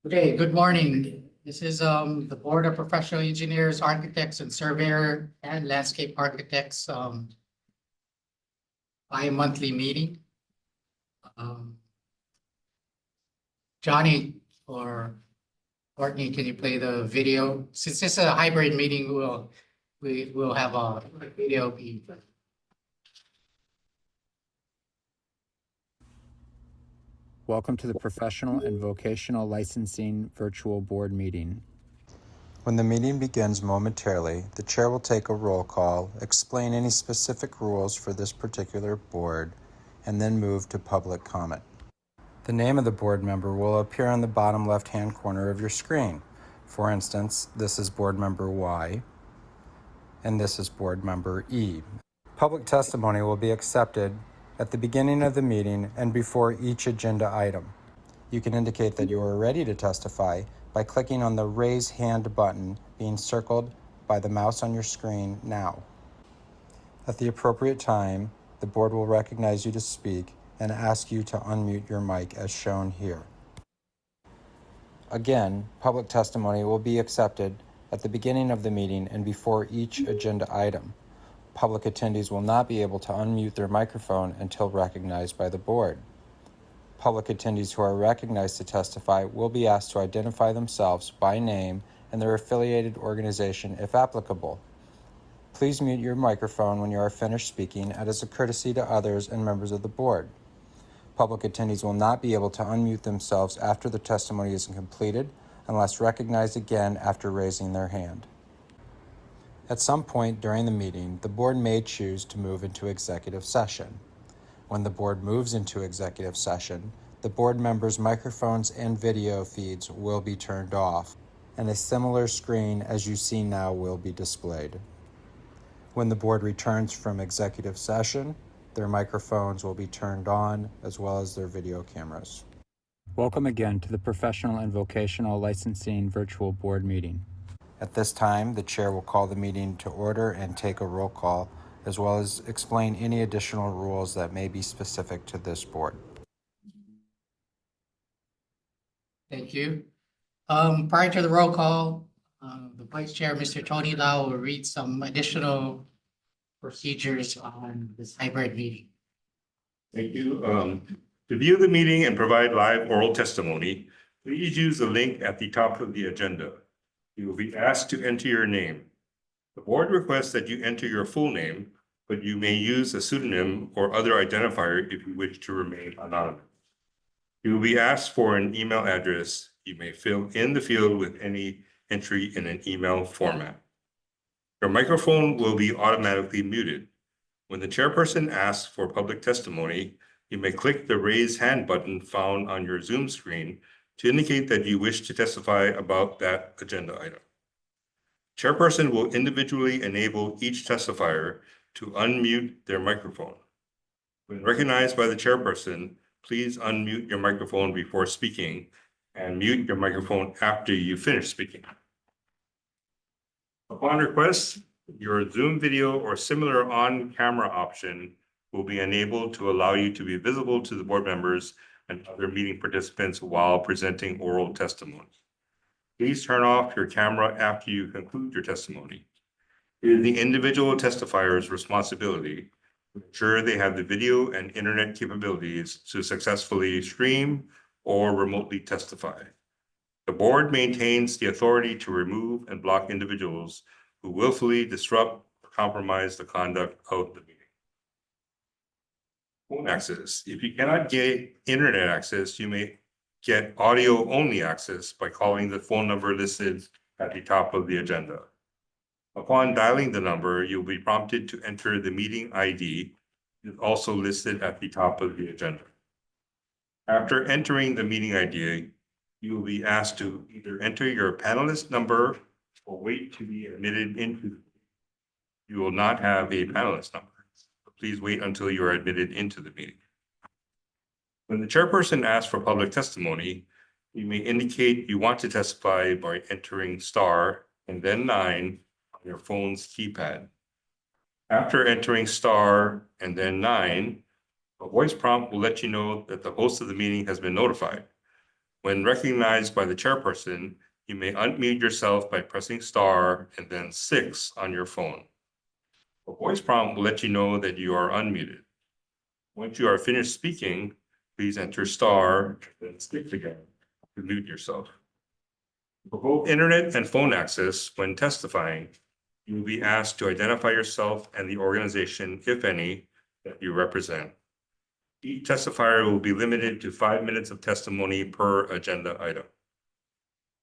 Okay, good morning. This is the Board of Professional Engineers, Architects, and Surveyor and Landscape Architects bi-monthly meeting. Johnny or Courtney, can you play the video? Since this is a hybrid meeting, we'll have a video be. Welcome to the Professional and Vocational Licensing Virtual Board Meeting. When the meeting begins momentarily, the chair will take a roll call, explain any specific rules for this particular board, and then move to public comment. The name of the board member will appear on the bottom left-hand corner of your screen. For instance, this is board member Y, and this is board member E. Public testimony will be accepted at the beginning of the meeting and before each agenda item. You can indicate that you are ready to testify by clicking on the Raise Hand button being circled by the mouse on your screen now. At the appropriate time, the board will recognize you to speak and ask you to unmute your mic as shown here. Again, public testimony will be accepted at the beginning of the meeting and before each agenda item. Public attendees will not be able to unmute their microphone until recognized by the board. Public attendees who are recognized to testify will be asked to identify themselves by name and their affiliated organization if applicable. Please mute your microphone when you are finished speaking as a courtesy to others and members of the board. Public attendees will not be able to unmute themselves after the testimony is completed unless recognized again after raising their hand. At some point during the meeting, the board may choose to move into executive session. When the board moves into executive session, the board members' microphones and video feeds will be turned off, and a similar screen as you see now will be displayed. When the board returns from executive session, their microphones will be turned on as well as their video cameras. Welcome again to the Professional and Vocational Licensing Virtual Board Meeting. At this time, the chair will call the meeting to order and take a roll call, as well as explain any additional rules that may be specific to this board. Thank you. Prior to the roll call, the Vice Chair, Mr. Tony Lau, will read some additional procedures on this hybrid meeting. Thank you. To view the meeting and provide live oral testimony, please use the link at the top of the agenda. You will be asked to enter your name. The board requests that you enter your full name, but you may use a pseudonym or other identifier if you wish to remain anonymous. You will be asked for an email address. You may fill in the field with any entry in an email format. Your microphone will be automatically muted. When the chairperson asks for public testimony, you may click the Raise Hand button found on your Zoom screen to indicate that you wish to testify about that agenda item. Chairperson will individually enable each testifier to unmute their microphone. When recognized by the chairperson, please unmute your microphone before speaking and mute your microphone after you finish speaking. Upon request, your Zoom video or similar on-camera option will be enabled to allow you to be visible to the board members and other meeting participants while presenting oral testimony. Please turn off your camera after you conclude your testimony. It is the individual testifier's responsibility to ensure they have the video and internet capabilities to successfully stream or remotely testify. The board maintains the authority to remove and block individuals who willfully disrupt or compromise the conduct of the meeting. Phone access. If you cannot get internet access, you may get audio-only access by calling the phone number listed at the top of the agenda. Upon dialing the number, you'll be prompted to enter the meeting ID, which is also listed at the top of the agenda. After entering the meeting ID, you will be asked to either enter your panelist number or wait to be admitted into the meeting. You will not have a panelist number. Please wait until you are admitted into the meeting. When the chairperson asks for public testimony, you may indicate you want to testify by entering star and then 9 on your phone's keypad. After entering star and then 9, a voice prompt will let you know that the host of the meeting has been notified. When recognized by the chairperson, you may unmute yourself by pressing star and then 6 on your phone. A voice prompt will let you know that you are unmuted. Once you are finished speaking, please enter star, then 6 again to mute yourself. For both internet and phone access, when testifying, you will be asked to identify yourself and the organization, if any, that you represent. Each testifier will be limited to 5 minutes of testimony per agenda item.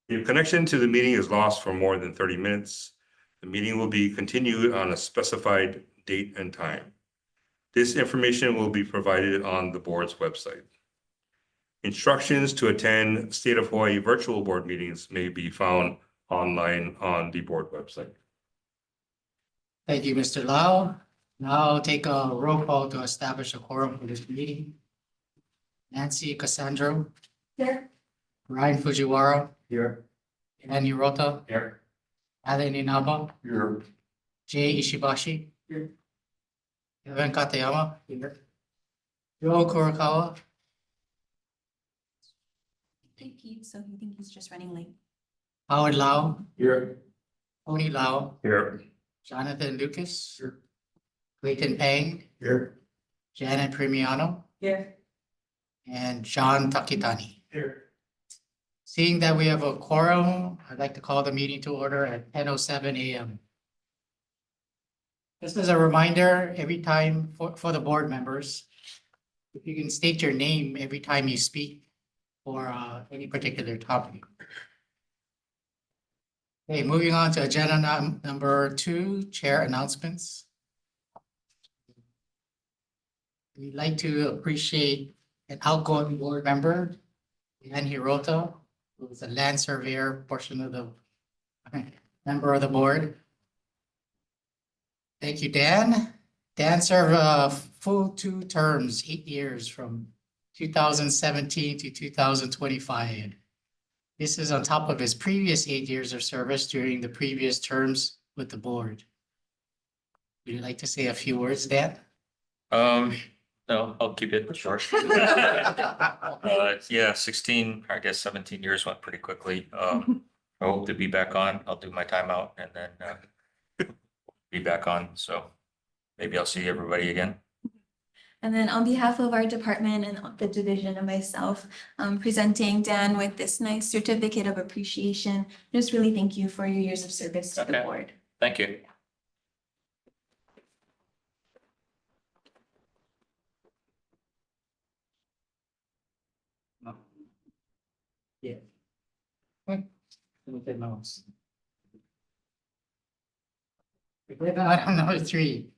If connection to the meeting is lost for more than 30 minutes, the meeting will be continued on a specified date and time. This information will be provided on the board's website. Instructions to attend State of Hawaii virtual board meetings may be found online on the board website. Thank you, Mr. Lau. Now I'll take a roll call to establish a quorum for this meeting. Nancy Cassandro. Here. Ryan Fujiwara. Here. Ann Hirota. Here. Alan Inaba. Here. Jay Ishibashi. Here. Kevin Katayama. Here. Joe Kurokawa. Thank you. So I think he's just running late. Howard Lau. Here. Tony Lau. Here. Jonathan Lucas. Clayton Pang. Here. Janet Primiano. Here. And John Takitani. Here. Seeing that we have a quorum, I'd like to call the meeting to order at 10:07 a.m. Just as a reminder, every time for the board members, if you can state your name every time you speak for any particular topic. Okay, moving on to agenda number 2, chair announcements. We'd like to appreciate an outgoing board member, Ann Hirota, who is a land surveyor portion of the member of the board. Thank you, Dan. Dan served a full 2 terms, 8 years from 2017 to 2025. This is on top of his previous 8 years of service during the previous terms with the board. Would you like to say a few words, Dan? No, I'll keep it short. Yeah, 16, I guess 17 years went pretty quickly. I hope to be back on. I'll do my timeout and then be back on. So maybe I'll see everybody again. And then on behalf of our department and the division and myself, presenting Dan with this nice certificate of appreciation. Just really thank you for your years of service to the Okay. board. Thank you. Yeah. Look at mouse. Item number 3,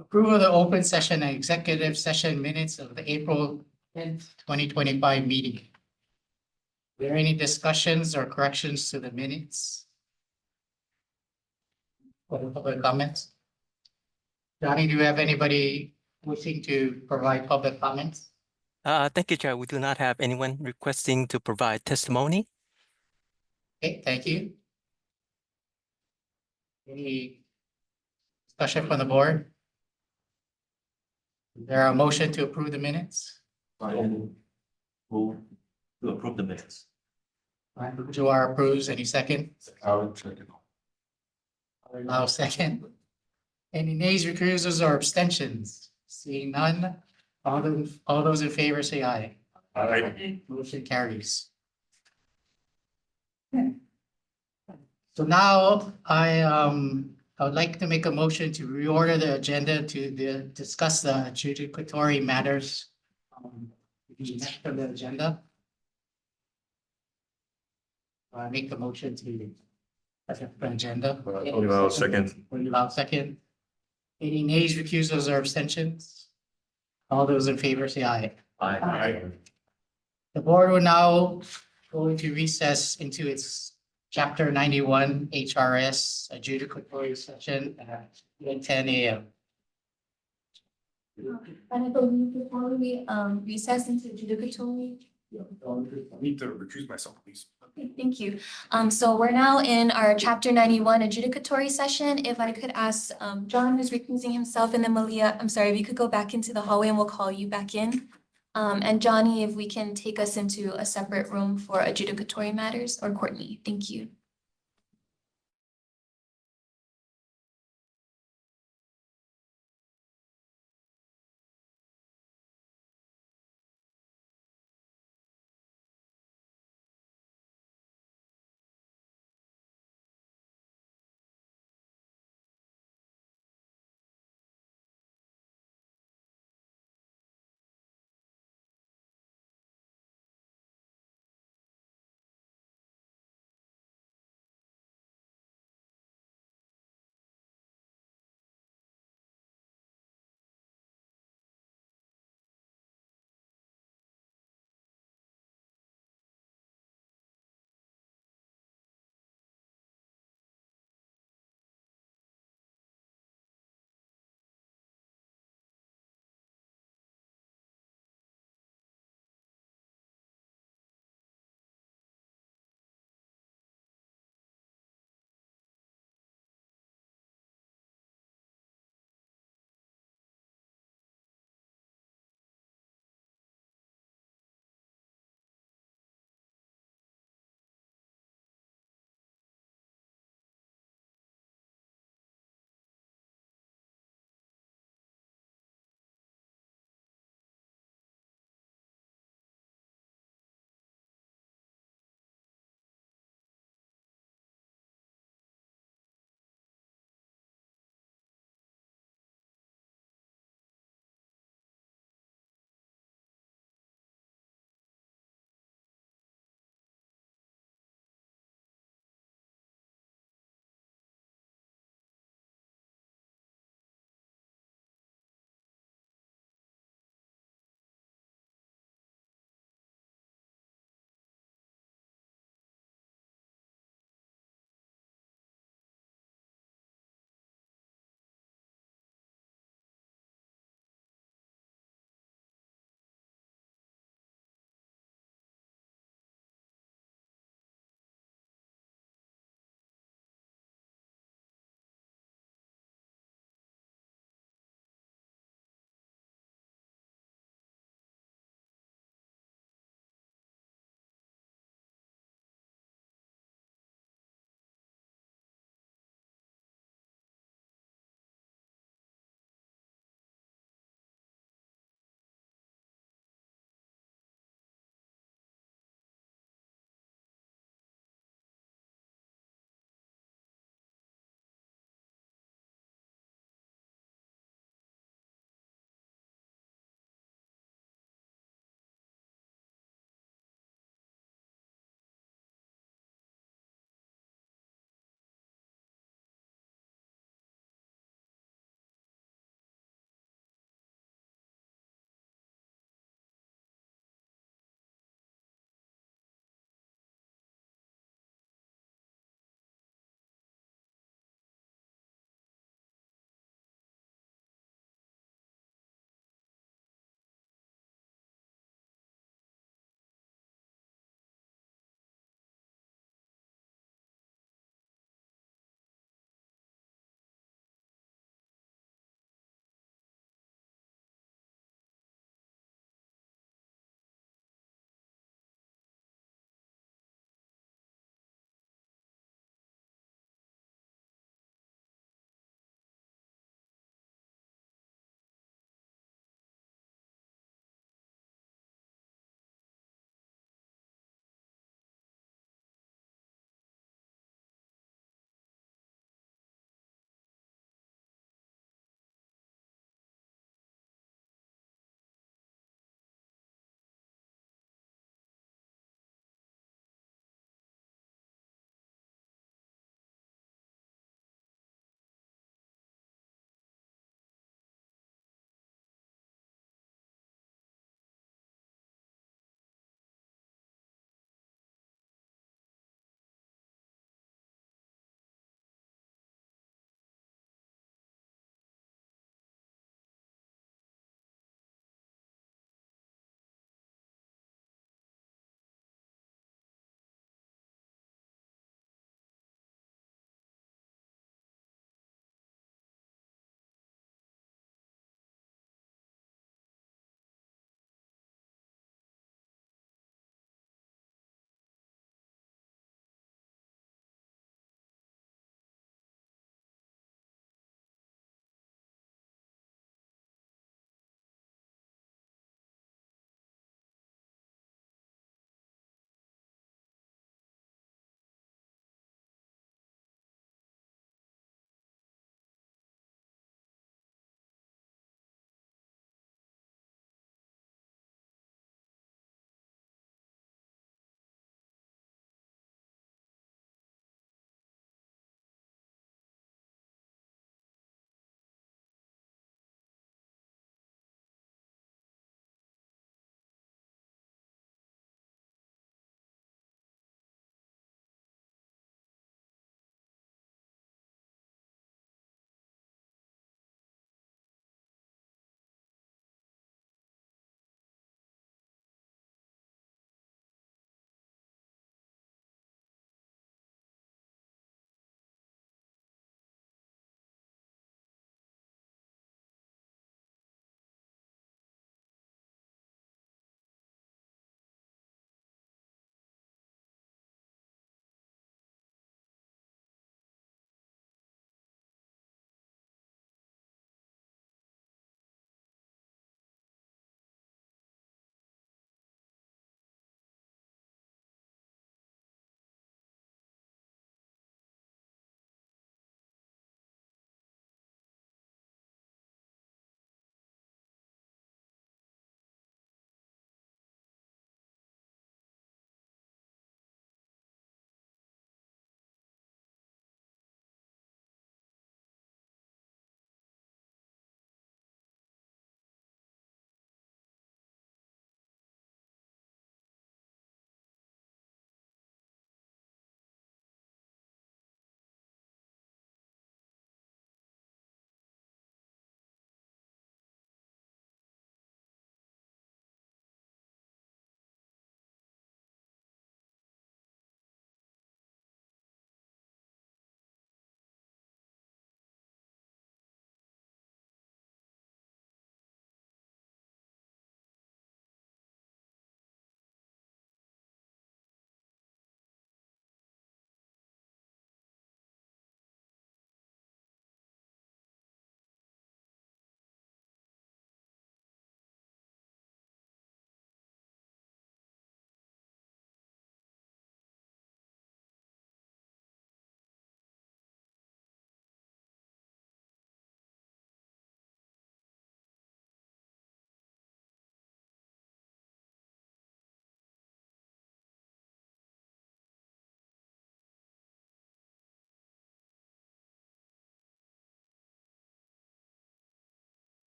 approval of the open session and executive session minutes of the April 10th, 2025 meeting. Are there any discussions or corrections to the minutes? Or public comments? Johnny, do you have anybody wishing to provide public comments? Thank you, Chair. We do not have anyone requesting to provide testimony. Okay, thank you. Any discussion from the board? Is there a motion to approve the minutes? Move to approve the minutes. Joar approves. Any second? Howard, second. Allow second. Any nays, recusals, or abstentions? Seeing none, all those in favor say aye. Aye. Motion carries. So now I would like to make a motion to reorder the agenda to discuss the adjudicatory matters. Next on the agenda. I make the motion to accept the agenda. Allow second. Allow second. Any nays, recusals, or abstentions? All those in favor say aye. Aye. The board will now go into recess into its chapter 91 HRS adjudicatory session at 10 a.m. And I believe before we recess into adjudicatory. I need to recuse myself, please. Okay, thank you. So we're now in our chapter 91 adjudicatory session. If I could ask John, who's recusing himself, and then Malia, I'm sorry, if you could go back into the hallway and we'll call you back in. And Johnny, if we can take us into a separate room for adjudicatory matters, or Courtney, thank you.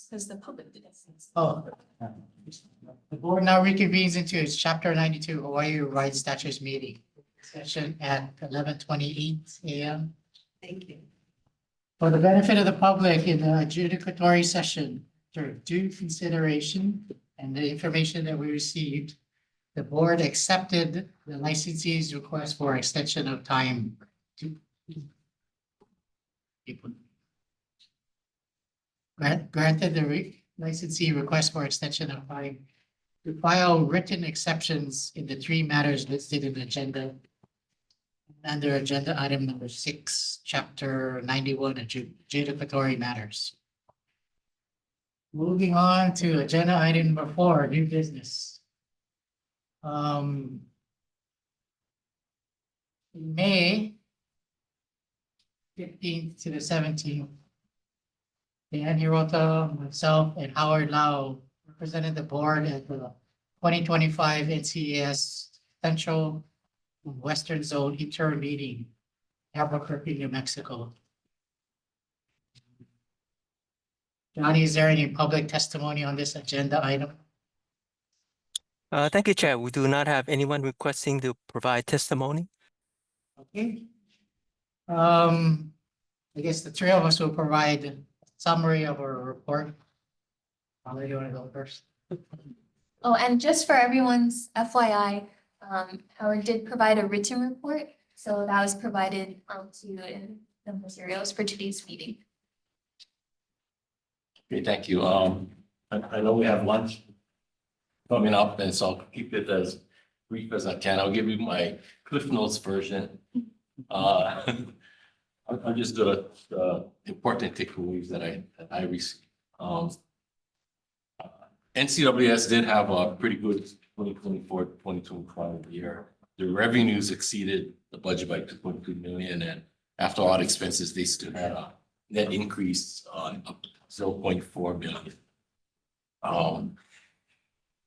Because the public did it. Oh. The board now reconvenes into its chapter 92 Hawaii Revised Statutes meeting. Session at 11:28 a.m. Thank you. For the benefit of the public in the adjudicatory session, after due consideration and the information that we received, the board accepted the licensee's request for extension of time to granted the licensee request for extension of time to file written exceptions in the three matters listed in the agenda. Under agenda item number 6, chapter 91, adjudicatory matters. Moving on to agenda item number 4, new business. In May 15th to the 17th, Dan Hirota, myself, and Howard Lau represented the board at the 2025 NCAS Central Western Zone Interim Meeting, Albuquerque, New Mexico. Johnny, is there any public testimony on this agenda item? Thank you, Chair. We do not have anyone requesting to provide testimony. Okay. I guess the three of us will provide a summary of our report. Holly, you want to go first? Oh, and just for everyone's FYI, Howard did provide a written report, so that was provided to you in the materials for today's meeting. Okay, thank you. I know we have lunch coming up, and so I'll keep it as brief as I can. I'll give you my Cliff Notes version. I'll just do the important takeaways that I received. NCWS did have a pretty good 2024-2025 year. The revenues exceeded the budget by 2.2 million, and after all expenses, they still had a net increase on up to 0.4 million.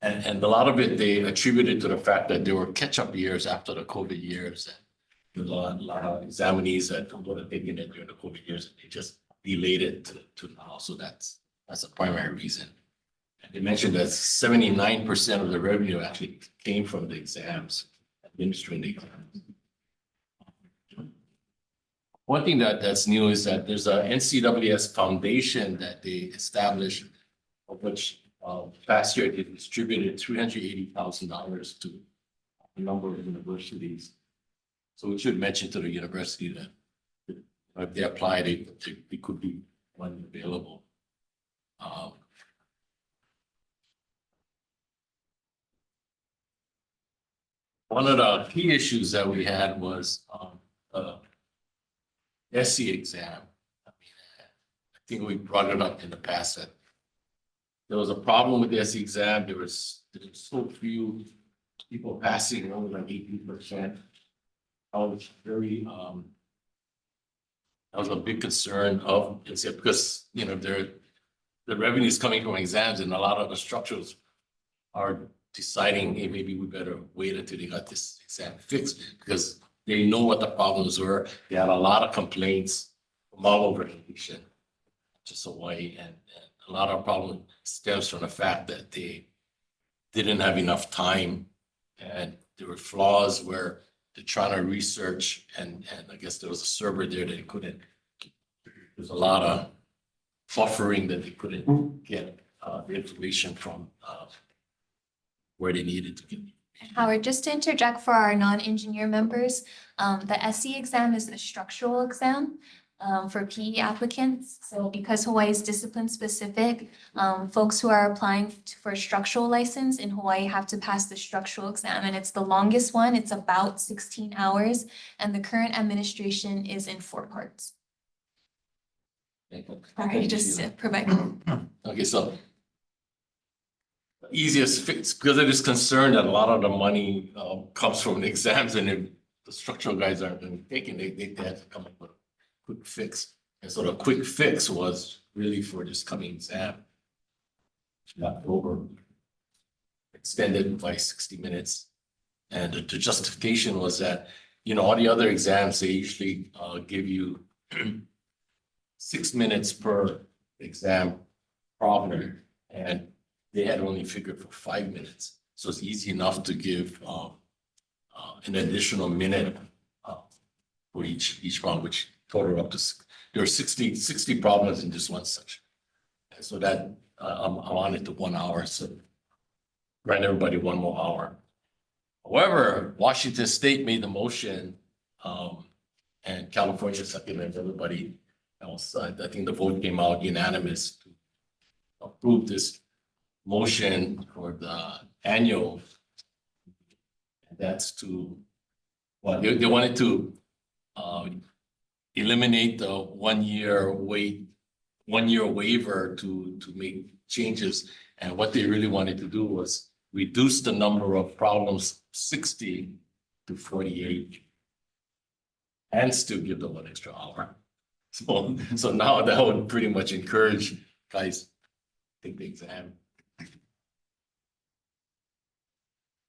And a lot of it they attributed to the fact that there were catch-up years after the COVID years. And a lot of examinees that would have taken it during the COVID years, and they just delayed it to now. So that's a primary reason. And they mentioned that 79% of the revenue actually came from the exams, administering the exams. One thing that's new is that there's a NCWS foundation that they established, of which last year they distributed $380,000 to a number of universities. So we should mention to the university that if they apply, they could be one available. One of the key issues that we had was SC exam. I think we brought it up in the past that there was a problem with the SC exam. There was so few people passing, only like 18%. I was very that was a big concern of NCF because the revenue is coming from exams, and a lot of the structures are deciding, hey, maybe we better wait until they got this exam fixed because they know what the problems were. They had a lot of complaints from all over the nation, just Hawaii, and a lot of problem stems from the fact that they didn't have enough time, and there were flaws where they're trying to research, and I guess there was a server there that they couldn't. There's a lot of buffering that they couldn't get the information from where they needed to get. Howard, just to interject for our non-engineer members, the SC exam is a structural exam for PE applicants. So because Hawaii is discipline specific, folks who are applying for a structural license in Hawaii have to pass the structural exam, and it's the longest one. It's about 16 hours, and the current administration is in 4 parts. Sorry, just to provide. Okay, so easiest fix, because they're just concerned that a lot of the money comes from the exams, and if the structural guys aren't going to be taking, they have to come up with a quick fix. And so the quick fix was really for this coming exam. October, extended by 60 minutes. And the justification was that, you know, all the other exams, they usually give you 6 minutes per exam problem, and they had only figured for 5 minutes. So it's easy enough to give an additional minute for each problem, which total up to, there are 60 problems in just one section. And so that I'm on it to 1 hour, so grant everybody 1 more hour. However, Washington State made the motion, and California seconded, everybody else. I think the vote came out unanimous to approve this motion for the annual. And that's to, well, they wanted to eliminate the 1 year waiver to make changes. And what they really wanted to do was reduce the number of problems 60 to 48 and still give them 1 extra hour. So now that would pretty much encourage guys to take the exam. I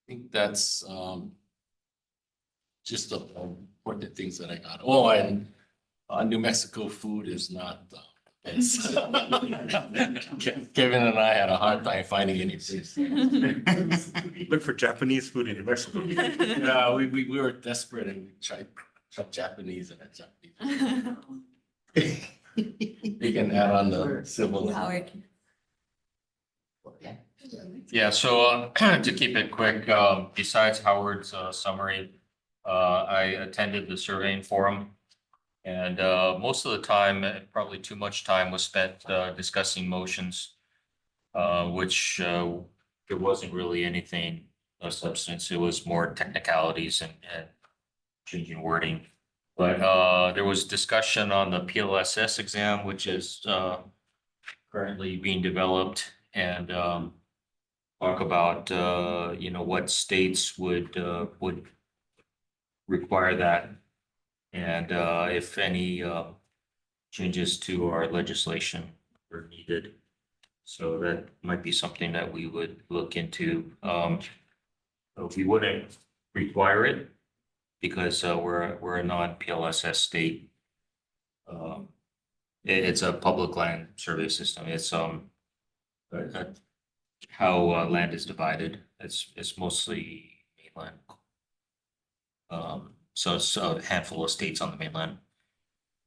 think that's just the important things that I got. Oh, and New Mexico food is not best. Kevin and I had a hard time finding any place. Look for Japanese food in New Mexico. Yeah, we were desperate and we tried Japanese and Japanese. They can add on the civil. Howard. Yeah, so to keep it quick, besides Howard's summary, I attended the surveying forum. And most of the time, probably too much time was spent discussing motions, which there wasn't really anything of substance. It was more technicalities and changing wording. But there was discussion on the PLSS exam, which is currently being developed, and talk about you know, what states would require that, and if any changes to our legislation are needed. So that might be something that we would look into. We wouldn't require it because we're a non-PLSS state. It's a public land survey system. It's how land is divided. It's mostly mainland. So it's a handful of states on the mainland.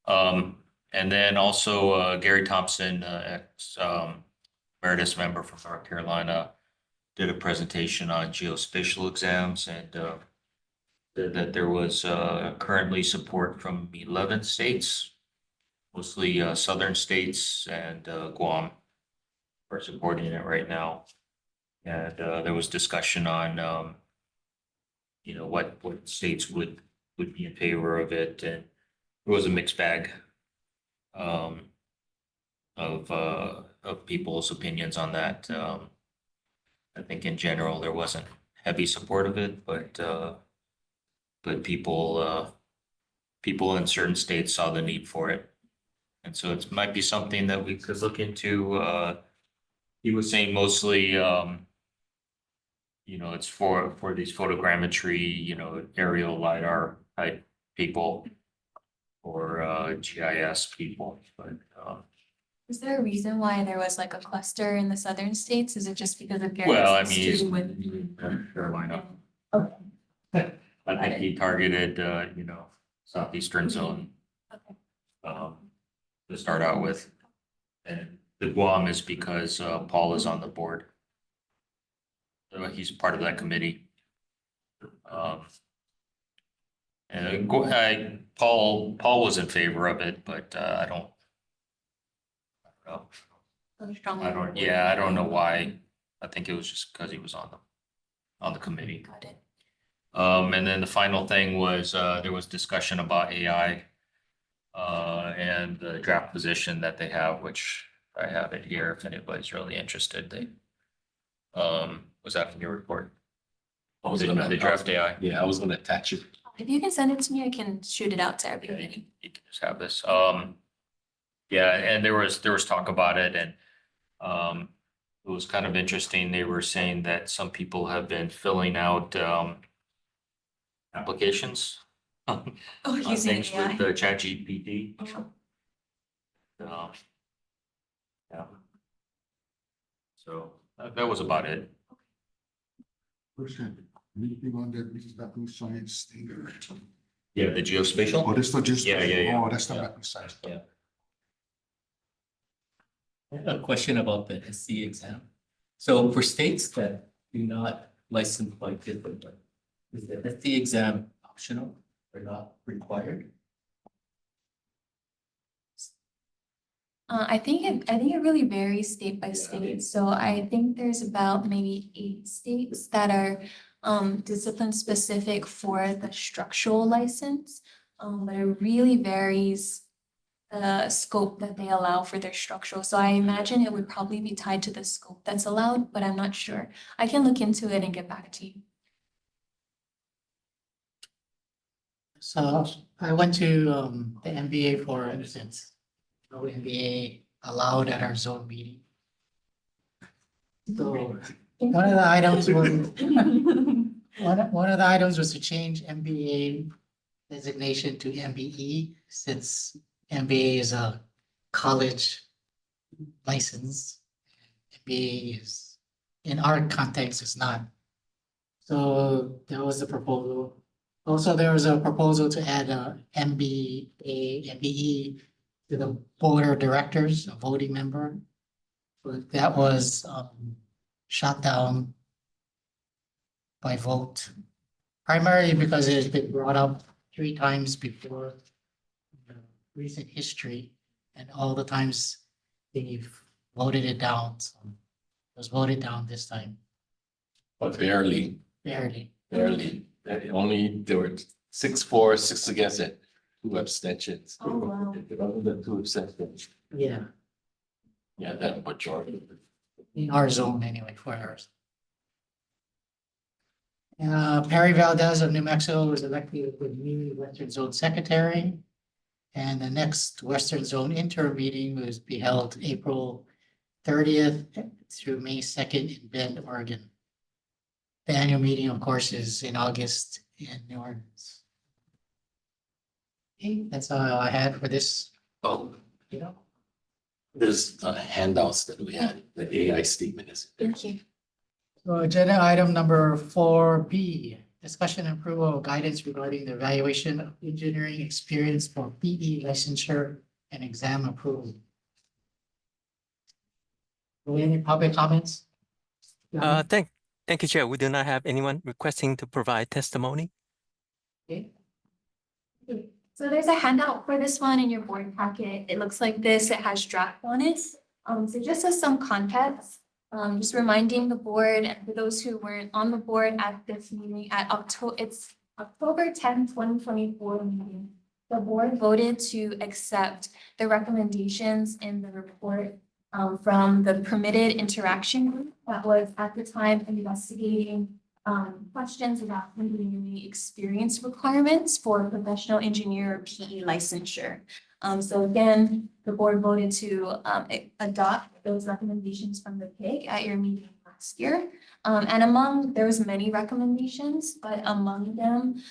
And then also Gary Thompson, ex Emeritus member from North Carolina, did a presentation on geospatial exams, and that there was currently support from 11 states, mostly southern states, and Guam are supporting it right now. And there was discussion on you know, what states would be in favor of it, and it was a mixed bag of people's opinions on that. I think in general there wasn't heavy support of it, but people in certain states saw the need for it, and so it might be something that we could look into. He was saying mostly, you know, it's for these photogrammetry, you know, aerial LiDAR type people, or GIS people, but Is there a reason why there was like a cluster in the southern states? Is it just because of well, I Garrett's mean, student with? North Carolina. Okay. I think he targeted, you know, southeastern zone. Okay. To start out with, and the Guam is because Paul is on the board. So he's part of that committee. And Paul was in favor of it, but I don't know. Yeah, I don't know why. I think it was just because he was on the committee. Got it. And then the final thing was there was discussion about AI and the draft position that they have, which I have it here if anybody's really interested. They was that in your report? I was gonna, The draft AI. yeah, I was gonna attach it. If you can send it to me, I can shoot it out to Yeah, everybody. you can just have this. Yeah, and there was talk about it, and it was kind of interesting. They were saying that some people have been filling out applications on Oh, using things AI. with ChatGPT. Uh, Yeah. So that was about it. Anything on that new science thing? Yeah, the geospatial. Oh, that's not just. Yeah. Oh, that's not Yeah. that new science. Yeah. I have a question about the SC exam. So for states that do not license like this, is the SC exam optional or not required? I think it really varies state by state. So I think there's about maybe 8 states that are discipline specific for the structural license. But it really varies the scope that they allow for their structural. So I imagine it would probably be tied to the scope that's allowed, but I'm not sure. I can look into it and get back to you. So I went to the MBA for instance. No MBA allowed at our zone meeting. So one of the items was, one of the items was to change MBA designation to MBE, since MBA is a college license. MBA is, in our context, is not. So there was a proposal. Also, there was a proposal to add a MBA, MBE to the board of directors, a voting member. But that was shot down by vote, primarily because it has been brought up 3 times before in the recent history, and all the times they've voted it down. So it was voted down this time, But barely, barely. barely. There were 6-4, 6 against it, 2 abstentions. Oh, wow. Other than 2 abstentions. Yeah, Yeah, that majority. in our zone anyway, for ours. Perry Valdez of New Mexico was elected with new Western Zone Secretary. And the next Western Zone interim meeting was be held April 30th through May 2nd in Bend, Oregon. The annual meeting, of course, is in August in New Orleans. Okay, that's all I had for this. Oh, You know, there's handouts that we had, the AI statement is there. Thank you. so agenda item number 4B, discussion and approval of guidance regarding the evaluation of engineering experience for PE licensure and exam approval. Any public comments? Thank you, Chair. We do not have anyone requesting to provide testimony. Okay. So there's a handout for this one in your board packet. It looks like this. It has draft on it. So just as some context, just reminding the board and for those who weren't on the board at this meeting at October 10th, 2024 meeting. The board voted to accept the recommendations in the report from the permitted interaction group that was at the time investigating questions about engineering experience requirements for professional engineer or PE licensure. So again, the board voted to adopt those recommendations from the PIG at your meeting last year. And there was many recommendations, but among them,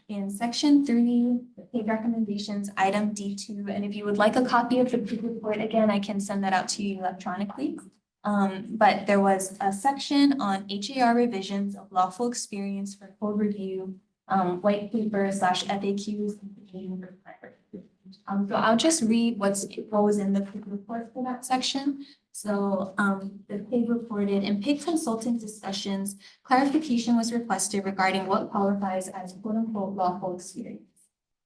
in section 3, the PIG recommendations, item D2, and if you would like a copy of the PIG report, again, I can send that out to you electronically. But there was a section on HAR revisions of lawful experience for code review, white paper / FAQs. So I'll just read what was in the PIG report for that section. So the PIG reported in PIG consultant discussions, clarification was requested regarding what qualifies as quote unquote lawful experience.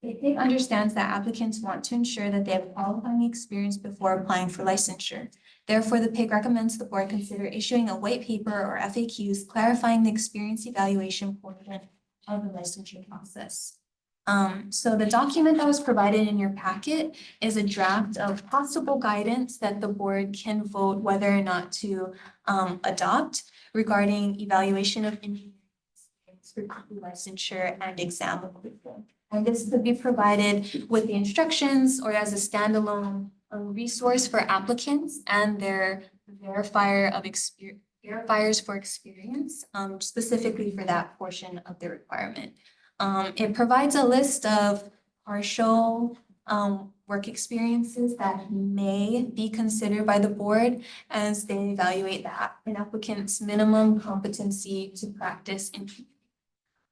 The PIG understands that applicants want to ensure that they have qualifying experience before applying for licensure. Therefore, the PIG recommends the board consider issuing a white paper or FAQs clarifying the experience evaluation portion of the licensure process. So the document that was provided in your packet is a draft of possible guidance that the board can vote whether or not to adopt regarding evaluation of engineering experience for PE licensure and exam approval. And this could be provided with the instructions or as a standalone resource for applicants and their verifiers for experience, specifically for that portion of the requirement. It provides a list of partial work experiences that may be considered by the board as they evaluate an applicant's minimum competency to practice in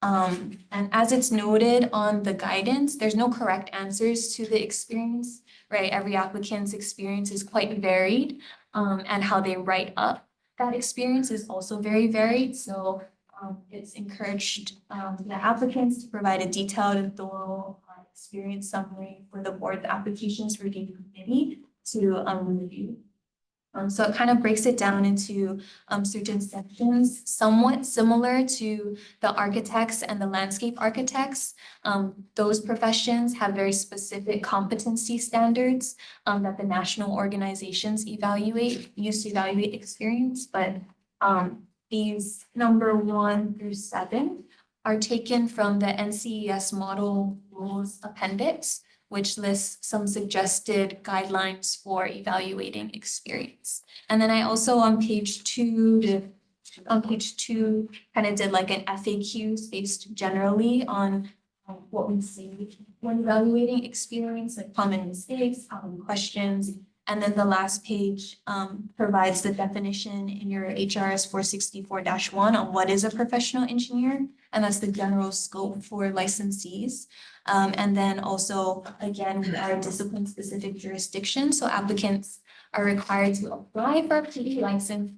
and as it's noted on the guidance, there's no correct answers to the experience, right? Every applicant's experience is quite varied, and how they write up that experience is also very varied. So it's encouraged the applicants to provide a detailed and thorough experience summary for the board applications review committee to review. So it kind of breaks it down into certain sections, somewhat similar to the architects and the landscape architects. Those professions have very specific competency standards that the national organizations use to evaluate experience, but these number 1 through 7 are taken from the NCES model rules appendix, which lists some suggested guidelines for evaluating experience. And then I also on page 2 kind of did like an FAQs based generally on what we see when evaluating experience, like common mistakes, common questions. And then the last page provides the definition in your HRS 464-1 on what is a professional engineer. And that's the general scope for licensees. And then also, again, we are discipline-specific jurisdiction. So applicants are required to apply for a PE license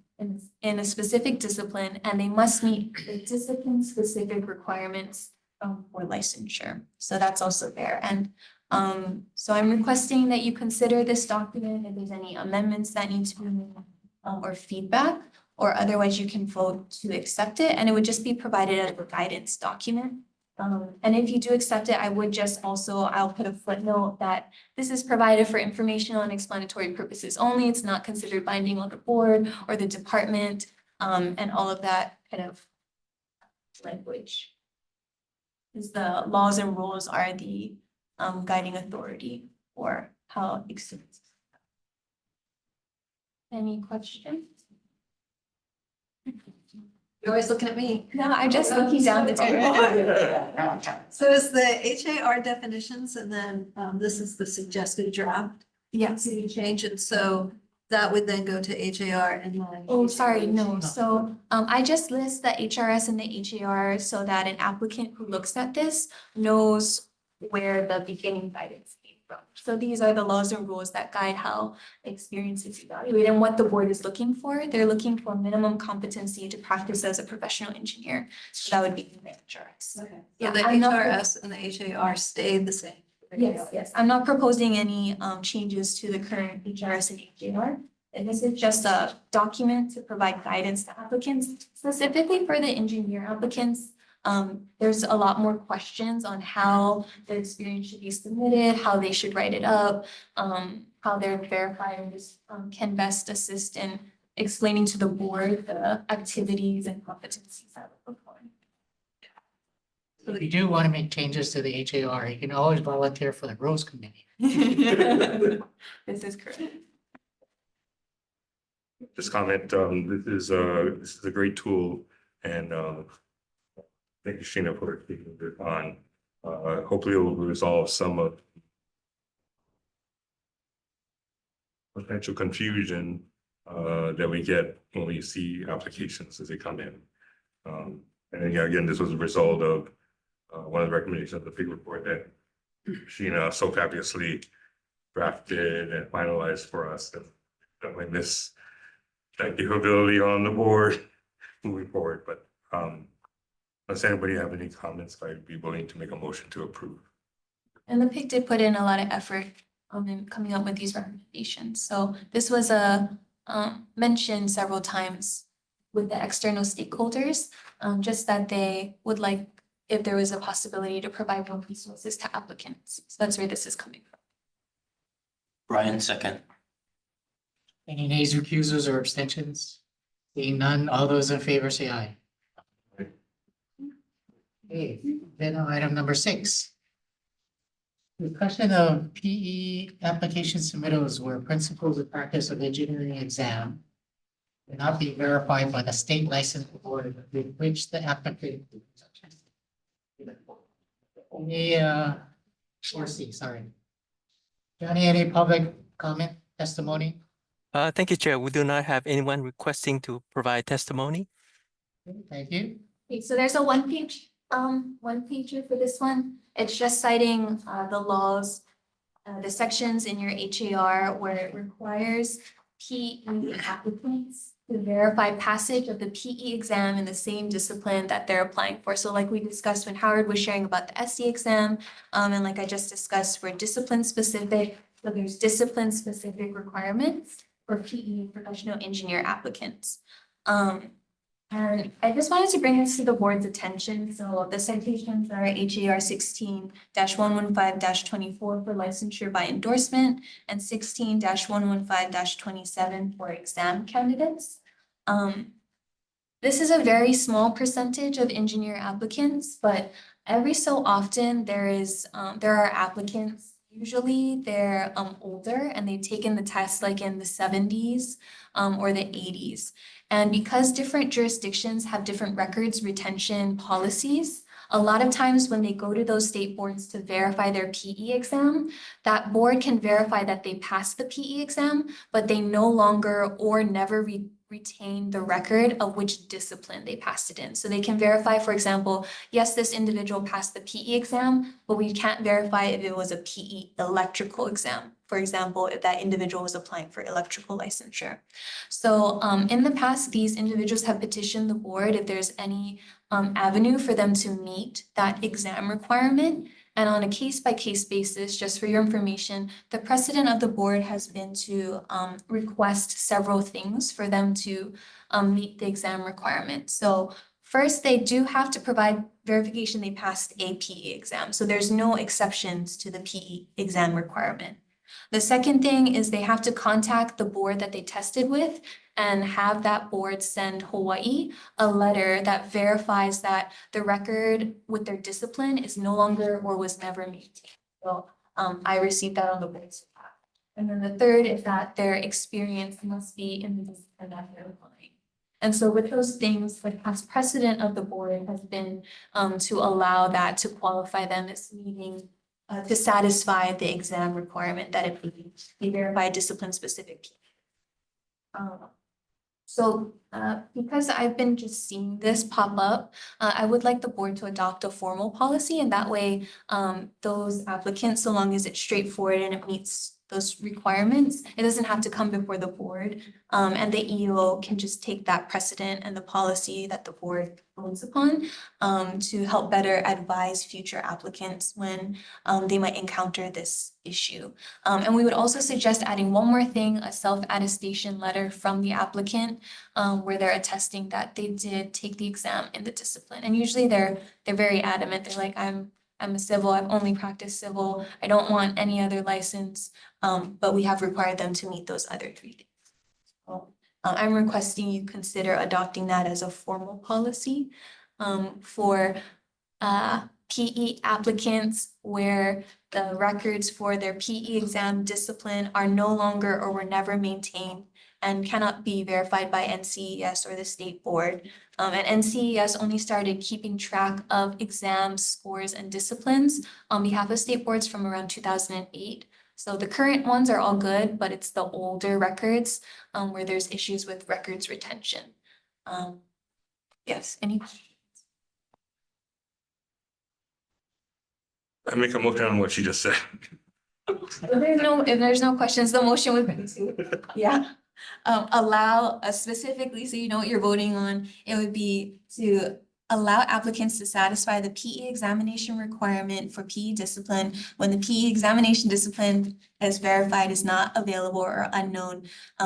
in a specific discipline, and they must meet the discipline-specific requirements for licensure. So that's also there. And so I'm requesting that you consider this document if there's any amendments that need to be made or feedback, or otherwise you can vote to accept it, and it would just be provided as a guidance document. And if you do accept it, I would just also, I'll put a footnote that this is provided for informational and explanatory purposes only. It's not considered binding on the board or the department, and all of that kind of language. Because the laws and rules are the guiding authority for how experience. Any questions? You're always looking at me. No, I'm just looking down the table. So is the HAR definitions and then this is the suggested draft? Yes. To change it, so that would then go to HAR and then. Oh, sorry, no. So I just list the HRS and the HAR so that an applicant who looks at this knows where the beginning guidance came from. So these are the laws and rules that guide how experience is evaluated and what the board is looking for. They're looking for minimum competency to practice as a professional engineer. So that would be the HRS. Okay. Yeah, So the I'm not- HRS and the HAR stayed the same. Yes. I'm not proposing any changes to the current HRS and HAR. And this is just a document to provide guidance to applicants, specifically for the engineer applicants. There's a lot more questions on how the experience should be submitted, how they should write it up, how their verifiers can best assist in explaining to the board the activities and competencies that we're performing. If you do want to make changes to the HAR, you can always volunteer for the rules committee. This is correct. Just comment, this is a great tool, and thank you, Sheena, for taking it on. Hopefully it will resolve some of potential confusion that we get when we see applications as they come in. And again, this was a result of one of the recommendations of the big report that Sheena so fabulously drafted and finalized for us, and definitely miss that capability on the board moving forward. But unless anybody have any comments, I'd be willing to make a motion to approve. And the PIC did put in a lot of effort in coming up with these recommendations. So this was mentioned several times with the external stakeholders, just that they would like if there was a possibility to provide more resources to applicants. So that's where this is coming from. Brian, second. Any nays, recusals, or abstentions? Seeing none, all those in favor say aye. Okay, then item number 6. Discussion of PE application submittals where principles of practice of engineering exam cannot be verified by the state license board with which the applicant. Any, sorry. Johnny, any public comment, testimony? Thank you, Chair. We do not have anyone requesting to provide testimony. Thank you. Okay, so there's a one pager for this one. It's just citing the laws, the sections in your HAR where it requires PE applicants to verify passage of the PE exam in the same discipline that they're applying for. So like we discussed when Howard was sharing about the SC exam, and like I just discussed, we're discipline specific. So there's discipline specific requirements for PE professional engineer applicants. And I just wanted to bring this to the board's attention. So the citations are HAR 16-115-24 for licensure by endorsement and 16-115-27 for exam candidates. This is a very small percentage of engineer applicants, but every so often there are applicants. Usually they're older and they've taken the test like in the 70s or the 80s. And because different jurisdictions have different records retention policies, a lot of times when they go to those state boards to verify their PE exam, that board can verify that they passed the PE exam, but they no longer or never retain the record of which discipline they passed it in. So they can verify, for example, yes, this individual passed the PE exam, but we can't verify if it was a PE electrical exam. For example, if that individual was applying for electrical licensure. So in the past, these individuals have petitioned the board if there's any avenue for them to meet that exam requirement. And on a case-by-case basis, just for your information, the precedent of the board has been to request several things for them to meet the exam requirement. So first, they do have to provide verification they passed a PE exam. So there's no exceptions to the PE exam requirement. The second thing is they have to contact the board that they tested with and have that board send Hawaii a letter that verifies that the record with their discipline is no longer or was never maintained. So I received that on the board's behalf. And then the third is that their experience must be in the discipline that they're applying. And so with those things, the past precedent of the board has been to allow that to qualify them as meeting to satisfy the exam requirement that it be verified discipline specific. So because I've been just seeing this pop up, I would like the board to adopt a formal policy, and that way those applicants, so long as it's straightforward and it meets those requirements, it doesn't have to come before the board. And the EO can just take that precedent and the policy that the board owns upon to help better advise future applicants when they might encounter this issue. And we would also suggest adding one more thing, a self-attestation letter from the applicant where they're attesting that they did take the exam in the discipline. And usually they're very adamant. They're like, I'm a civil, I've only practiced civil. I don't want any other license, but we have required them to meet those other three things. So, I'm requesting you consider adopting that as a formal policy for PE applicants where the records for their PE exam discipline are no longer or were never maintained and cannot be verified by NCES or the state board. And NCES only started keeping track of exams, scores, and disciplines on behalf of state boards from around 2008. So the current ones are all good, but it's the older records where there's issues with records retention. Yes, any questions? I make a motion on what she just said. If there's no questions, the motion would be to, allow specifically, so you know what you're voting on, it would be to allow applicants to satisfy the PE examination requirement for PE discipline when the PE examination discipline as verified is not available or unknown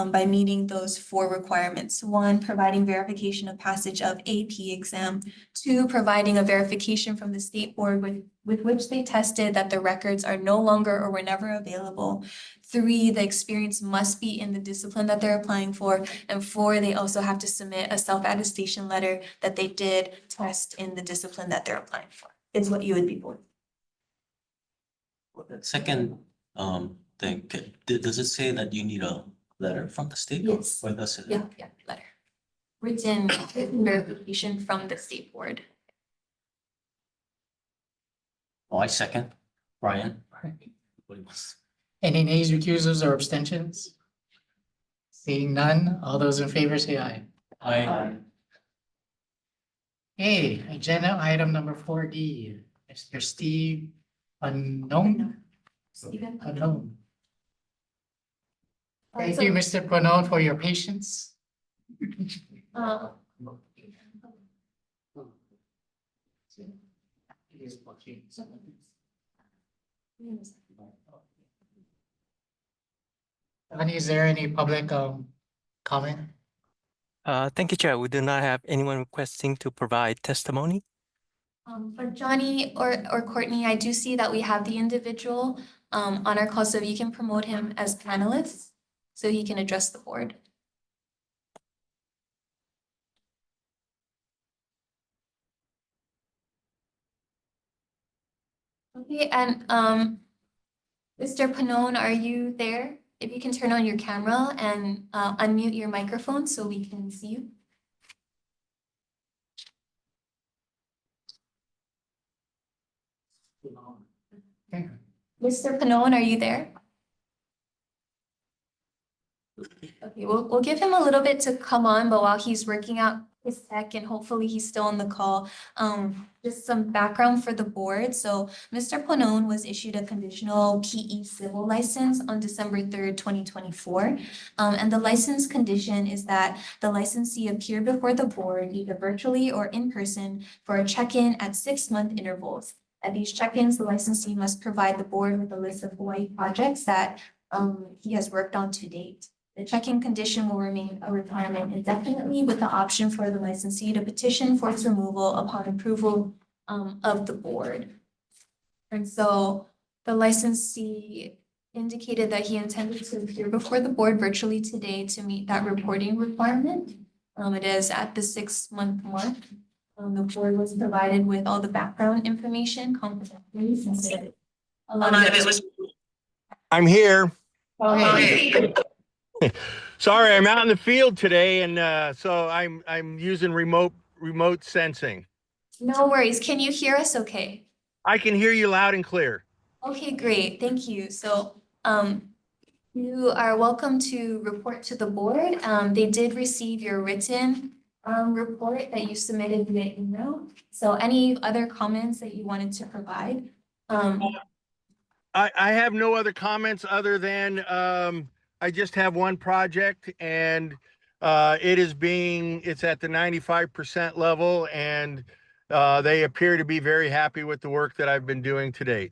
by meeting those 4 requirements. 1, providing verification of passage of a PE exam. 2, providing a verification from the state board with which they tested that the records are no longer or were never available. 3, the experience must be in the discipline that they're applying for. And 4, they also have to submit a self-attestation letter that they did test in the discipline that they're applying for, is what you would be voting. That second thing, does it say that you need a letter from the state? Yes. Or does it? Yeah, letter. Written verification from the state board. Oh, I second. Brian? Any nays, recusals, or abstentions? Seeing none, all those in favor say aye. Aye. Okay, agenda item number 4D, Mr. Steve Unknown. Stephen? Unknown. Thank you, Mr. Pronon, for your patience. Uh, Annie, is there any public comment? Thank you, Chair. We do not have anyone requesting to provide testimony. For Johnny or Courtney, I do see that we have the individual on our call, so you can promote him as panelist so he can address the board. Okay, and Mr. Panon, are you there? If you can turn on your camera and unmute your microphone so we can see you. Okay. Mr. Panon, are you there? Okay, we'll give him a little bit to come on, but while he's working out his tech and hopefully he's still on the call, just some background for the board. So Mr. Panon was issued a conditional PE civil license on December 3rd, 2024. And the license condition is that the licensee appear before the board either virtually or in person for a check-in at 6-month intervals. At these check-ins, the licensee must provide the board with a list of Hawaii projects that he has worked on to date. The check-in condition will remain a requirement indefinitely with the option for the licensee to petition for its removal upon approval of the board. And so the licensee indicated that he intended to appear before the board virtually today to meet that reporting requirement. It is at the 6-month mark. The board was provided with all the background information, confidentially, since a lot of it was. I'm here. Okay. Sorry, I'm out in the field today, and so I'm using remote sensing. No worries. Can you hear us okay? I can hear you loud and clear. Okay, great. Thank you. So you are welcome to report to the board. They did receive your written report that you submitted via email. So any other comments that you wanted to provide? I have no other comments other than I just have one project, and it's at the 95% level, and they appear to be very happy with the work that I've been doing to date.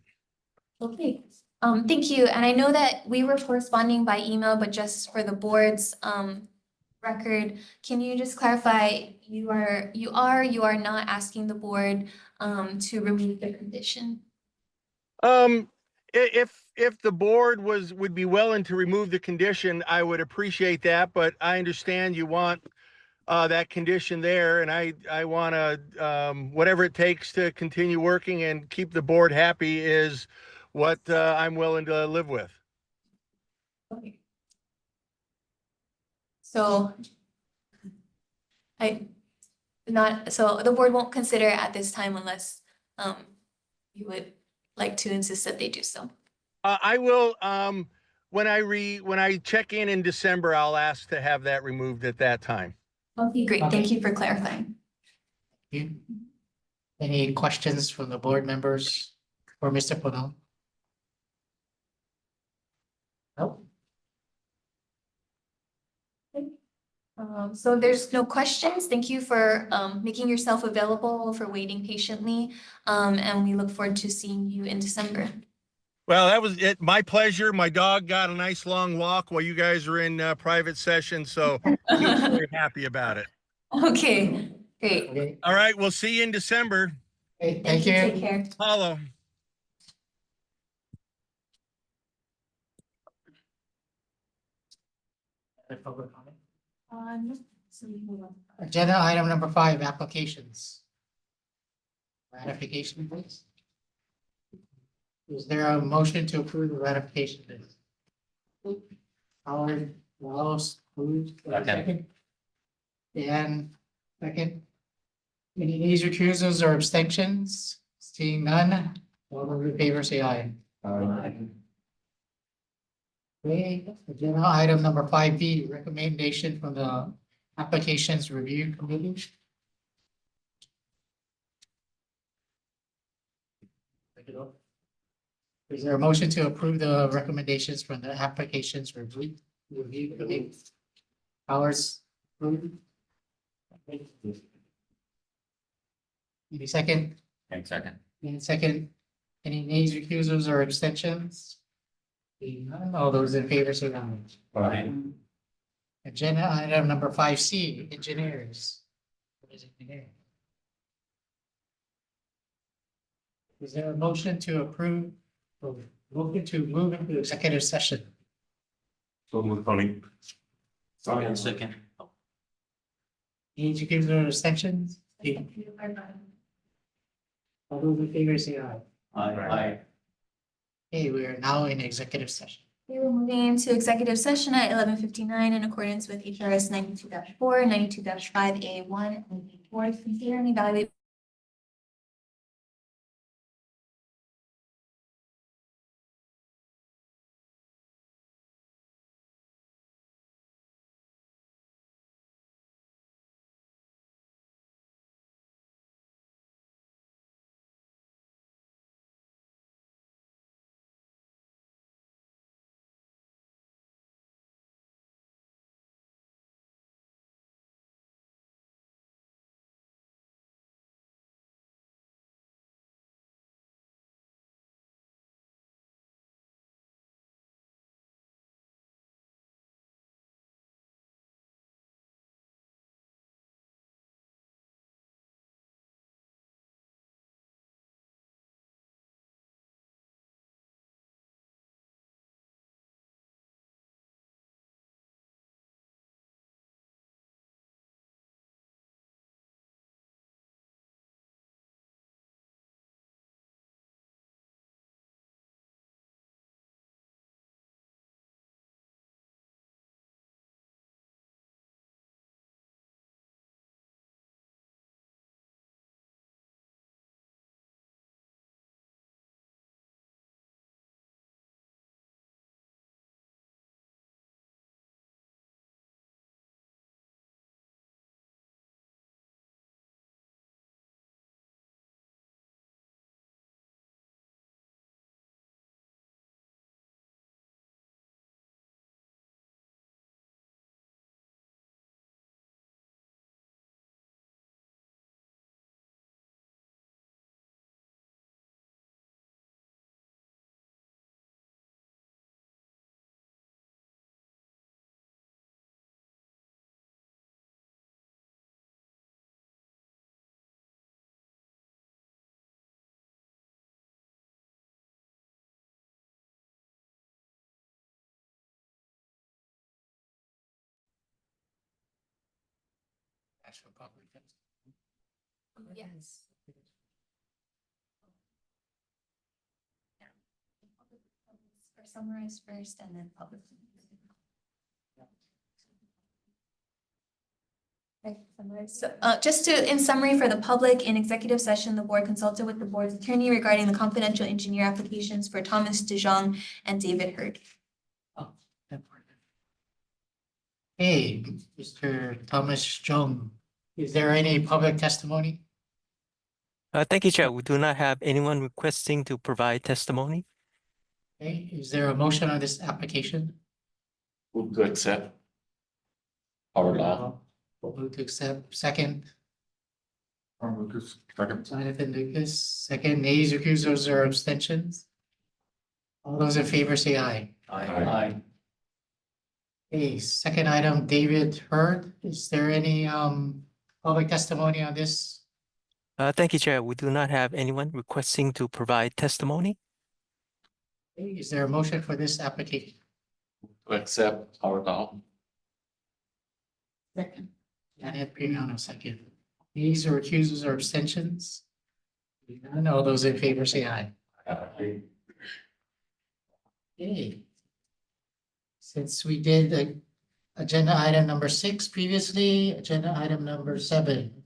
Okay. Thank you. And I know that we were corresponding by email, but just for the board's record, can you just clarify you are not asking the board to remove the condition? If the board would be willing to remove the condition, I would appreciate that, but I understand you want that condition there, and I want to whatever it takes to continue working and keep the board happy is what I'm willing to live with. Okay. So the board won't consider it at this time unless you would like to insist that they do so. I will when I check in December, I'll ask to have that removed at that time. Okay, great. Thank you for clarifying. Thank you. Any questions from the board members for Mr. Pono? No? So there's no questions. Thank you for making yourself available, for waiting patiently. And we look forward to seeing you in December. Well, that was it. My pleasure. My dog got a nice long walk while you guys are in private session, so he was very happy about it. Okay, great. Okay. All right, we'll see you in December. Hey, thank you. Take care. Follow. Public comment? No. So we move on. Agenda item number 5, applications. Ratification, please. Is there a motion to approve the ratification list? Howard, Wallace, moved. Second. Dan, second. Any nays, recusals, or abstentions? Seeing none, All those in favor say aye. Okay, agenda item number 5B, recommendation from the Applications Review Committee. Is there a motion to approve the recommendations from the Applications Review Committee? Powers approved. Any second? Second. Any second? Any nays, recusals, or abstentions? Seeing none, all those in favor say aye. Agenda item number 5C, engineers. What is engineering? Is there a motion to approve, or motion to move into executive session? So move, Tony. Second. Any recusals or abstentions? All those in favor say aye. Aye. Okay, we are now in executive session. We are moving into executive session at 11:59 in accordance with HRS 92-4, 92-5A1, and A4 to consider and evaluate Ask for public testimony. Yes. Yeah. Or summarize first and then public. Okay, summarize. So, just to, in summary for the public, in executive session, the board consulted with the board's attorney regarding the confidential engineer applications for Thomas DeJong and David Hurd. Hey, Mr. Thomas Jung, is there any public testimony? Thank you, Chair. We do not have anyone requesting to provide testimony. Okay, is there a motion on this application? Move to accept. Our law. Move to accept, second. Lucas, second. Jonathan Lucas, second. Nays, recusals, or abstentions? All those in favor say aye. Aye. Okay, second item, David Hurd. Is there any public testimony on this? Thank you, Chair. We do not have anyone requesting to provide testimony. Okay, is there a motion for this application? To accept our law. Second. Janet Piano, second. Nays or recusals or abstentions? None, all those in favor say aye. Okay. Since we did agenda item number 6 previously, agenda item number 7.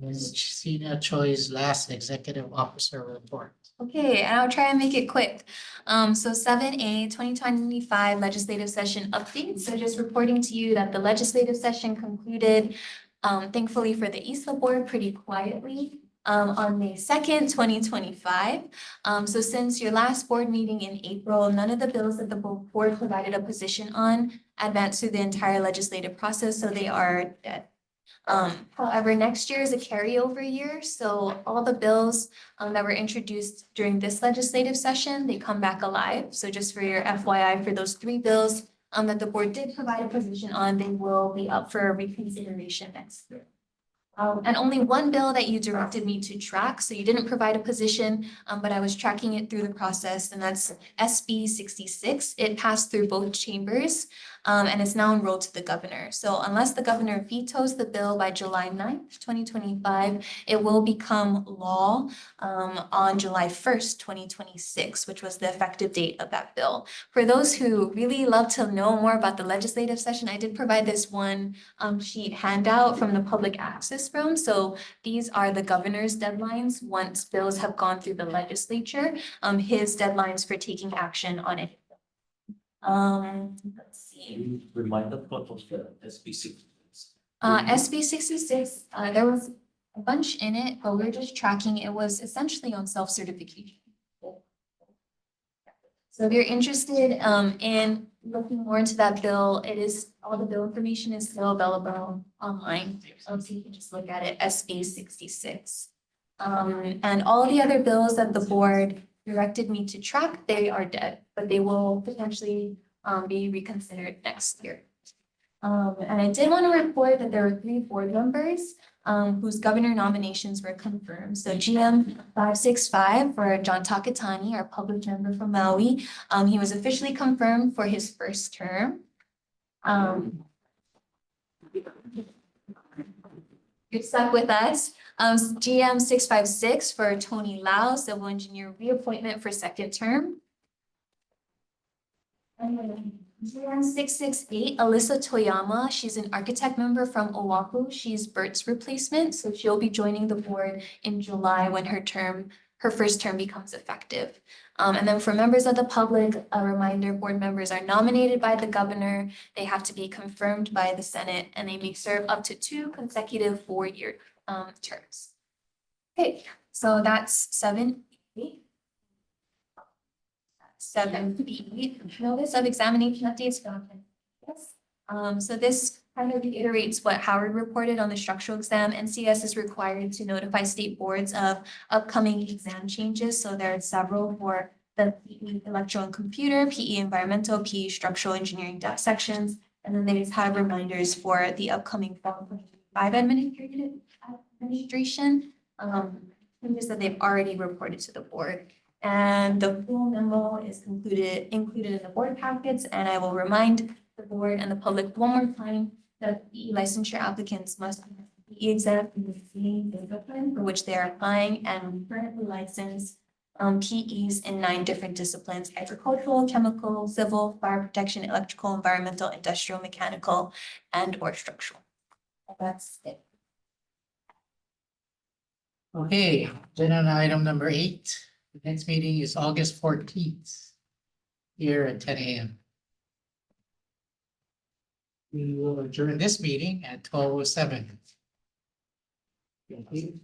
Ms. Cena Choi's last executive officer report. Okay, and I'll try and make it quick. So 7A, 2025 legislative session update. So just reporting to you that the legislative session concluded, thankfully for the ISLA board, pretty quietly, on May 2nd, 2025. So since your last board meeting in April, none of the bills that the board provided a position on advanced through the entire legislative process, so they are dead. However, next year is a carryover year, so all the bills that were introduced during this legislative session, they come back alive. So just for your FYI, for those 3 bills that the board did provide a position on, they will be up for reconsideration next year. And only one bill that you directed me to track, so you didn't provide a position, but I was tracking it through the process, and that's SB 66. It passed through both chambers, and is now enrolled to the governor. So unless the governor vetoes the bill by July 9th, 2025, it will become law on July 1st, 2026, which was the effective date of that bill. For those who really love to know more about the legislative session, I did provide this one sheet handout from the public access room. So these are the governor's deadlines once bills have gone through the legislature, his deadlines for taking action on it. Let's see. Remind us what was the SB 66? SB 66, there was a bunch in it, but we're just tracking. It was essentially on self-certification. So if you're interested in looking more into that bill, all the bill information is still available online. So you can just look at it, SB 66. And all the other bills that the board directed me to track, they are dead, but they will potentially be reconsidered next year. And I did want to report that there were 3 board members whose governor nominations were confirmed. So GM 565 for John Takatani, our public member from Maui. He was officially confirmed for his first term. You're stuck with us. GM 656 for Tony Lau, civil engineer reappointment for second term. GM 668, Alyssa Toyama, she's an architect member from Oahu. She's Bert's replacement, so she'll be joining the board in July when her first term becomes effective. And then for members of the public, a reminder, board members are nominated by the governor. They have to be confirmed by the Senate, and they may serve up to 2 consecutive 4-year terms. Okay, so that's 7A. 7B, notice of examination updates. Yes. So this kind of reiterates what Howard reported on the structural exam. NCS is required to notify state boards of upcoming exam changes. So there are several for the PE electro and computer, PE environmental, PE structural engineering depth sections. And then they just have reminders for the upcoming fall 2025 administration. Changes that they've already reported to the board. And the full memo is included in the board packets, and I will remind the board and the public one more time that PE licensure applicants must have PE exam in the same discipline for which they are applying, and we currently license PEs in 9 different disciplines: agricultural, chemical, civil, fire protection, electrical, environmental, industrial, mechanical, and/or structural. And that's it. Okay, agenda item number 8. The next meeting is August 14th, here at 10 a.m. We will adjourn this meeting at 12:07. Thank you.